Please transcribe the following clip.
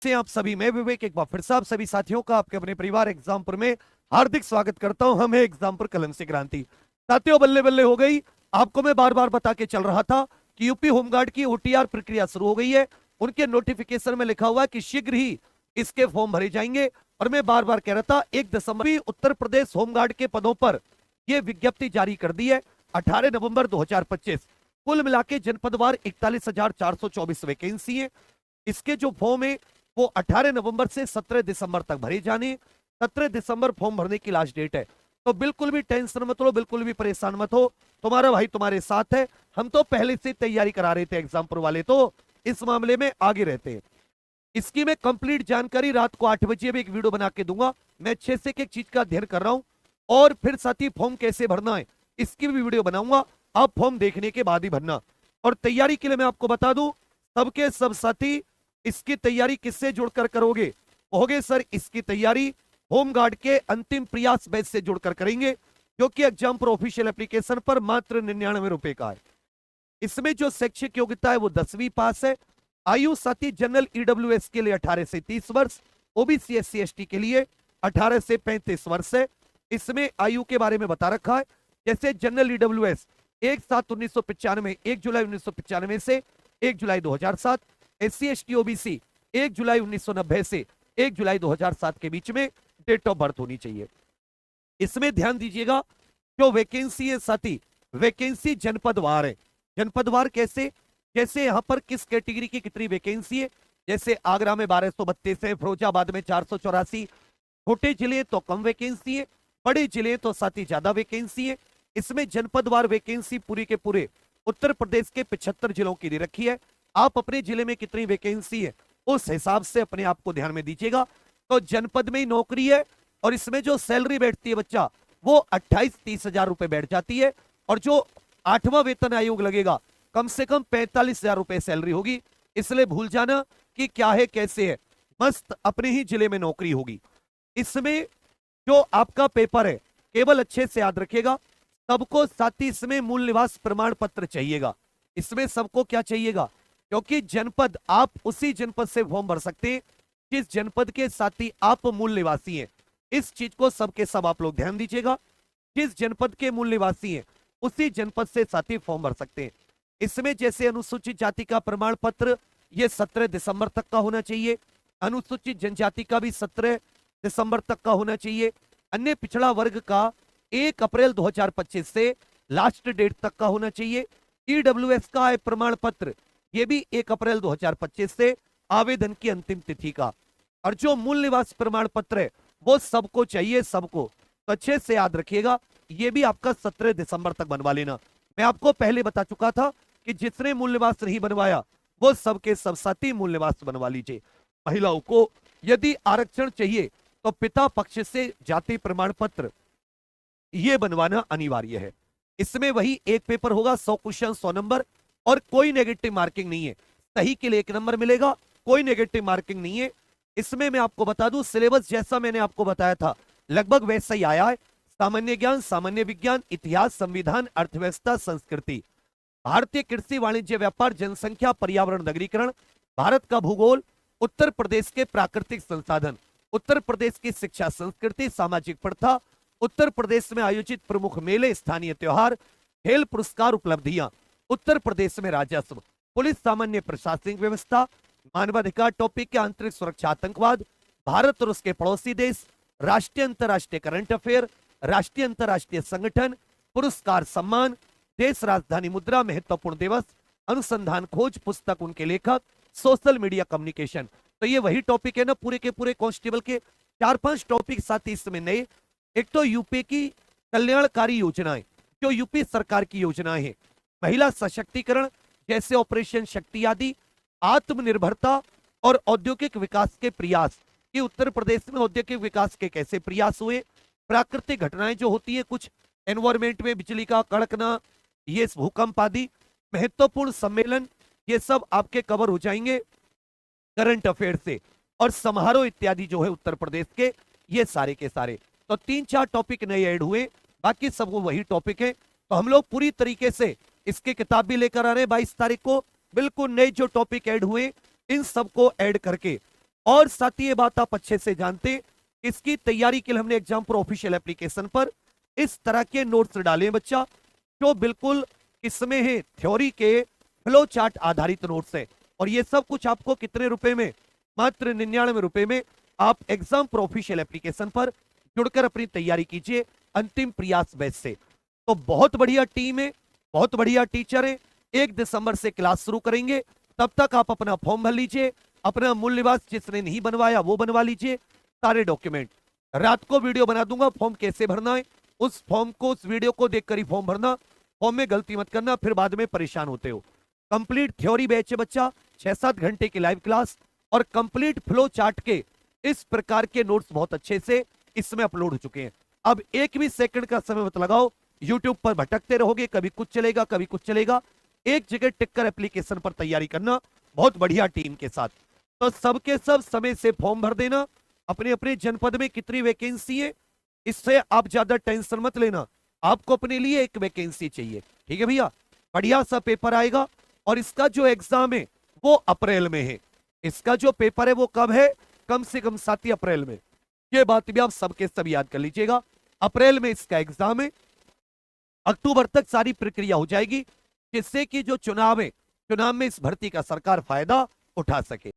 कैसे हैं आप सभी। मैं विवेक एक बार फिर से आप सभी साथियों का आपके अपने परिवार एग्जामपुर में हार्दिक स्वागत करता हूं। हम है एग्जामपुर कलम से क्रांति। साथियों बल्ले बल्ले हो गई। आपको मैं बार बार बता के चल रहा था कि यूपी होमगार्ड की ओटीआर प्रक्रिया शुरू हो गई है। उनके नोटिफिकेशन में लिखा हुआ है कि शीघ्र ही इसके फॉर्म भरे जाएंगे। और मैं बार बार कह रहा था 1 दिसंबर उत्तर प्रदेश होमगार्ड के पदों पर यह विज्ञप्ति जारी कर दी है 18 नवंबर 2025। कुल मिलाके जनपदवार 41,424 वैकेंसी है। इसके जो फॉर्म है वो 18 नवंबर से 17 दिसंबर तक भरे जाने। 17 दिसंबर फॉर्म भरने की लास्ट डेट है। तो बिल्कुल भी टेंशन मत लो, बिल्कुल भी परेशान मत हो। तुम्हारा भाई तुम्हारे साथ है। हम तो पहले से तैयारी करा रहे थे, एग्जामपुर वाले तो इस मामले में आगे रहते हैं। इसकी मैं कंप्लीट जानकारी रात को 8 बजे भी एक वीडियो बना के दूंगा। मैं अच्छे से एक चीज का अध्ययन कर रहा हूं और फिर साथ ही फॉर्म कैसे भरना है इसकी भी वीडियो बनाऊंगा। आप फॉर्म देखने के बाद ही भरना। और तैयारी के लिए मैं आपको बता दूं, सबके सब साथी इसकी तैयारी किससे जुड़कर करोगे? कहोगे सर इसकी तैयारी होमगार्ड के अंतिम प्रयास बैच से जुड़कर करेंगे, जो कि एग्जाम पर ऑफिशियल एप्लीकेशन पर मात्र 99 रुपए का है। इसमें जो शैक्षिक योग्यता है वो 10वीं पास है। आयु साथी जनरल ईडब्ल्यूएस के लिए 18 से 30 वर्ष, ओबीसी एससी एसटी के लिए 18 से 35 वर्ष है। इसमें आयु के बारे में बता रखा है, जैसे जनरल ईडब्ल्यूएस 1/7/1995, 1 जुलाई 1995 से 1 जुलाई 2007, एससी एसटी ओबीसी 1 जुलाई 1990 से 1 जुलाई 2007 के बीच में डेट ऑफ बर्थ होनी चाहिए। इसमें ध्यान दीजिएगा, जो वैकेंसी है साथी, वैकेंसी जनपदवार है। जनपदवार कैसे? जैसे यहां पर किस कैटेगरी की कितनी वैकेंसी है। जैसे आगरा में 1232 है, फिरोजाबाद में 484। छोटे जिले तो कम वैकेंसी है, बड़े जिले तो साथी ज्यादा वैकेंसी है। इसमें जनपदवार वैकेंसी पूरी के पूरे उत्तर प्रदेश के 75 जिलों की दे रखी है। आप अपने जिले में कितनी वैकेंसी है उस हिसाब से अपने आप को ध्यान में दीजिएगा। तो जनपद में ही नौकरी है और इसमें जो सैलरी बैठती है बच्चा वो 28-30 हजार रुपए बैठ जाती है। और जो 8वां वेतन आयोग लगेगा कम से कम 45 हजार रुपए सैलरी होगी। इसलिए भूल जाना कि क्या है कैसे है, मस्त अपने ही जिले में नौकरी होगी। इसमें जो आपका पेपर है केवल अच्छे से याद रखिएगा, सबको साथी इसमें मूल निवास प्रमाण पत्र चाहिएगा। इसमें सबको क्या चाहिएगा? क्योंकि जनपद आप उसी जनपद से फॉर्म भर सकते हैं जिस जनपद के साथी आप मूल निवासी हैं। इस चीज को सबके सब आप लोग ध्यान दीजिएगा। जिस जनपद के मूल निवासी हैं उसी जनपद से साथी फॉर्म भर सकते हैं। इसमें जैसे अनुसूचित जाति का प्रमाण पत्र ये 17 दिसंबर तक का होना चाहिए। अनुसूचित जनजाति का भी 17 दिसंबर तक का होना चाहिए। अन्य पिछड़ा वर्ग का 1 अप्रैल 2025 से लास्ट डेट तक का होना चाहिए। ईडब्ल्यूएस का है प्रमाण पत्र, ये भी 1 अप्रैल 2025 से आवेदन की अंतिम तिथि का। और जो मूल निवास प्रमाण पत्र है वो सबको चाहिए, सबको। तो अच्छे से याद रखिएगा, ये भी आपका 17 दिसंबर तक बनवा लेना। मैं आपको पहले बता चुका था कि जिसने मूल निवास नहीं बनवाया वो सबके सब साथी मूल निवास बनवा लीजिए। महिलाओं को यदि आरक्षण चाहिए तो पिता पक्ष से जाति प्रमाण पत्र ये बनवाना अनिवार्य है। इसमें वही एक पेपर होगा, 100 क्वेश्चन 100 नंबर, और कोई नेगेटिव मार्किंग नहीं है। सही के लिए 1 नंबर मिलेगा, कोई नेगेटिव मार्किंग नहीं है। इसमें मैं आपको बता दूं, सिलेबस जैसा मैंने आपको बताया था लगभग वैसा ही आया है। सामान्य ज्ञान, सामान्य विज्ञान, इतिहास, संविधान, अर्थव्यवस्था, संस्कृति, भारतीय कृषि, वाणिज्य, व्यापार, जनसंख्या, पर्यावरण, नगरीकरण, भारत का भूगोल, उत्तर प्रदेश के प्राकृतिक संसाधन, उत्तर प्रदेश की शिक्षा संस्कृति, सामाजिक प्रथा, उत्तर प्रदेश में आयोजित प्रमुख मेले, स्थानीय त्योहार, खेल पुरस्कार, उपलब्धियां, उत्तर प्रदेश में राजस्व, पुलिस, सामान्य प्रशासनिक व्यवस्था, मानवाधिकार टॉपिक के आंतरिक सुरक्षा, आतंकवाद, भारत और उसके पड़ोसी देश, राष्ट्रीय अंतरराष्ट्रीय करंट अफेयर, राष्ट्रीय अंतरराष्ट्रीय संगठन, पुरस्कार, सम्मान, देश राजधानी मुद्रा, महत्वपूर्ण दिवस, अनुसंधान, खोज, पुस्तक, उनके लेखक, सोशल मीडिया कम्युनिकेशन। तो ये वही टॉपिक है ना पूरे के पूरे कांस्टेबल के। 4-5 टॉपिक साथ ही इसमें नए। एक तो यूपी की कल्याणकारी योजनाएं, जो यूपी सरकार की योजनाएं हैं, महिला सशक्तिकरण जैसे ऑपरेशन शक्ति आदि, आत्मनिर्भरता और औद्योगिक विकास के प्रयास कि उत्तर प्रदेश में औद्योगिक विकास के कैसे प्रयास हुए, प्राकृतिक घटनाएं जो होती है कुछ एनवायरमेंट में, बिजली का कड़कना, ये भूकंप आदि, महत्वपूर्ण सम्मेलन, ये सब आपके कवर हो जाएंगे करंट अफेयर से। और समारोह इत्यादि जो है उत्तर प्रदेश के, ये सारे के सारे। तो 3-4 टॉपिक नए ऐड हुए, बाकी सब वो वही टॉपिक है। तो हम लोग पूरी तरीके से इसकी किताब भी लेकर आ रहे हैं 22 तारीख को। बिल्कुल नए जो टॉपिक ऐड हुए इन सबको ऐड करके और साथ ही ये बात आप अच्छे से जानते, इसकी तैयारी के लिए हमने एग्जाम प्रो ऑफिशियल एप्लीकेशन पर इस तरह के नोट्स डाले बच्चा, जो बिल्कुल इसमें है थ्योरी के फ्लो चार्ट आधारित नोट्स है। और ये सब कुछ आपको कितने रुपए में? मात्र 99 रुपए में आप एग्जाम प्रो ऑफिशियल एप्लीकेशन पर जुड़कर अपनी तैयारी कीजिए अंतिम प्रयास बैच से। तो बहुत बढ़िया टीम है, बहुत बढ़िया टीचर है। 1 दिसंबर से क्लास शुरू करेंगे, तब तक आप अपना फॉर्म भर लीजिए, अपना मूल निवास जिसने नहीं बनवाया वो बनवा लीजिए, सारे डॉक्यूमेंट। रात को वीडियो बना दूंगा फॉर्म कैसे भरना है, उस फॉर्म को, उस वीडियो को देखकर ही फॉर्म भरना। फॉर्म में गलती मत करना, फिर बाद में परेशान होते हो। कंप्लीट थ्योरी बैच है बच्चा, 6-7 घंटे की लाइव क्लास और कंप्लीट फ्लो चार्ट के इस प्रकार के नोट्स बहुत अच्छे से इसमें अपलोड हो चुके हैं। अब एक भी सेकंड का समय मत लगाओ, यूट्यूब पर भटकते रहोगे, कभी कुछ चलेगा कभी कुछ चलेगा। एक जगह टिककर एप्लीकेशन पर तैयारी करना, बहुत बढ़िया टीम के साथ। तो सबके सब समय से फॉर्म भर देना। अपने अपने जनपद में कितनी वैकेंसी है, इससे आप ज्यादा टेंशन मत लेना, आपको अपने लिए एक वैकेंसी चाहिए, ठीक है भैया। बढ़िया सा पेपर आएगा और इसका जो एग्जाम है वो अप्रैल में है। इसका जो पेपर है वो कब है? कम से कम 7 अप्रैल में। ये बात भी आप सबके सब याद कर लीजिएगा, अप्रैल में इसका एग्जाम है। अक्टूबर तक सारी प्रक्रिया हो जाएगी, जिससे कि जो चुनाव है, चुनाव में इस भर्ती का सरकार फायदा उठा सके।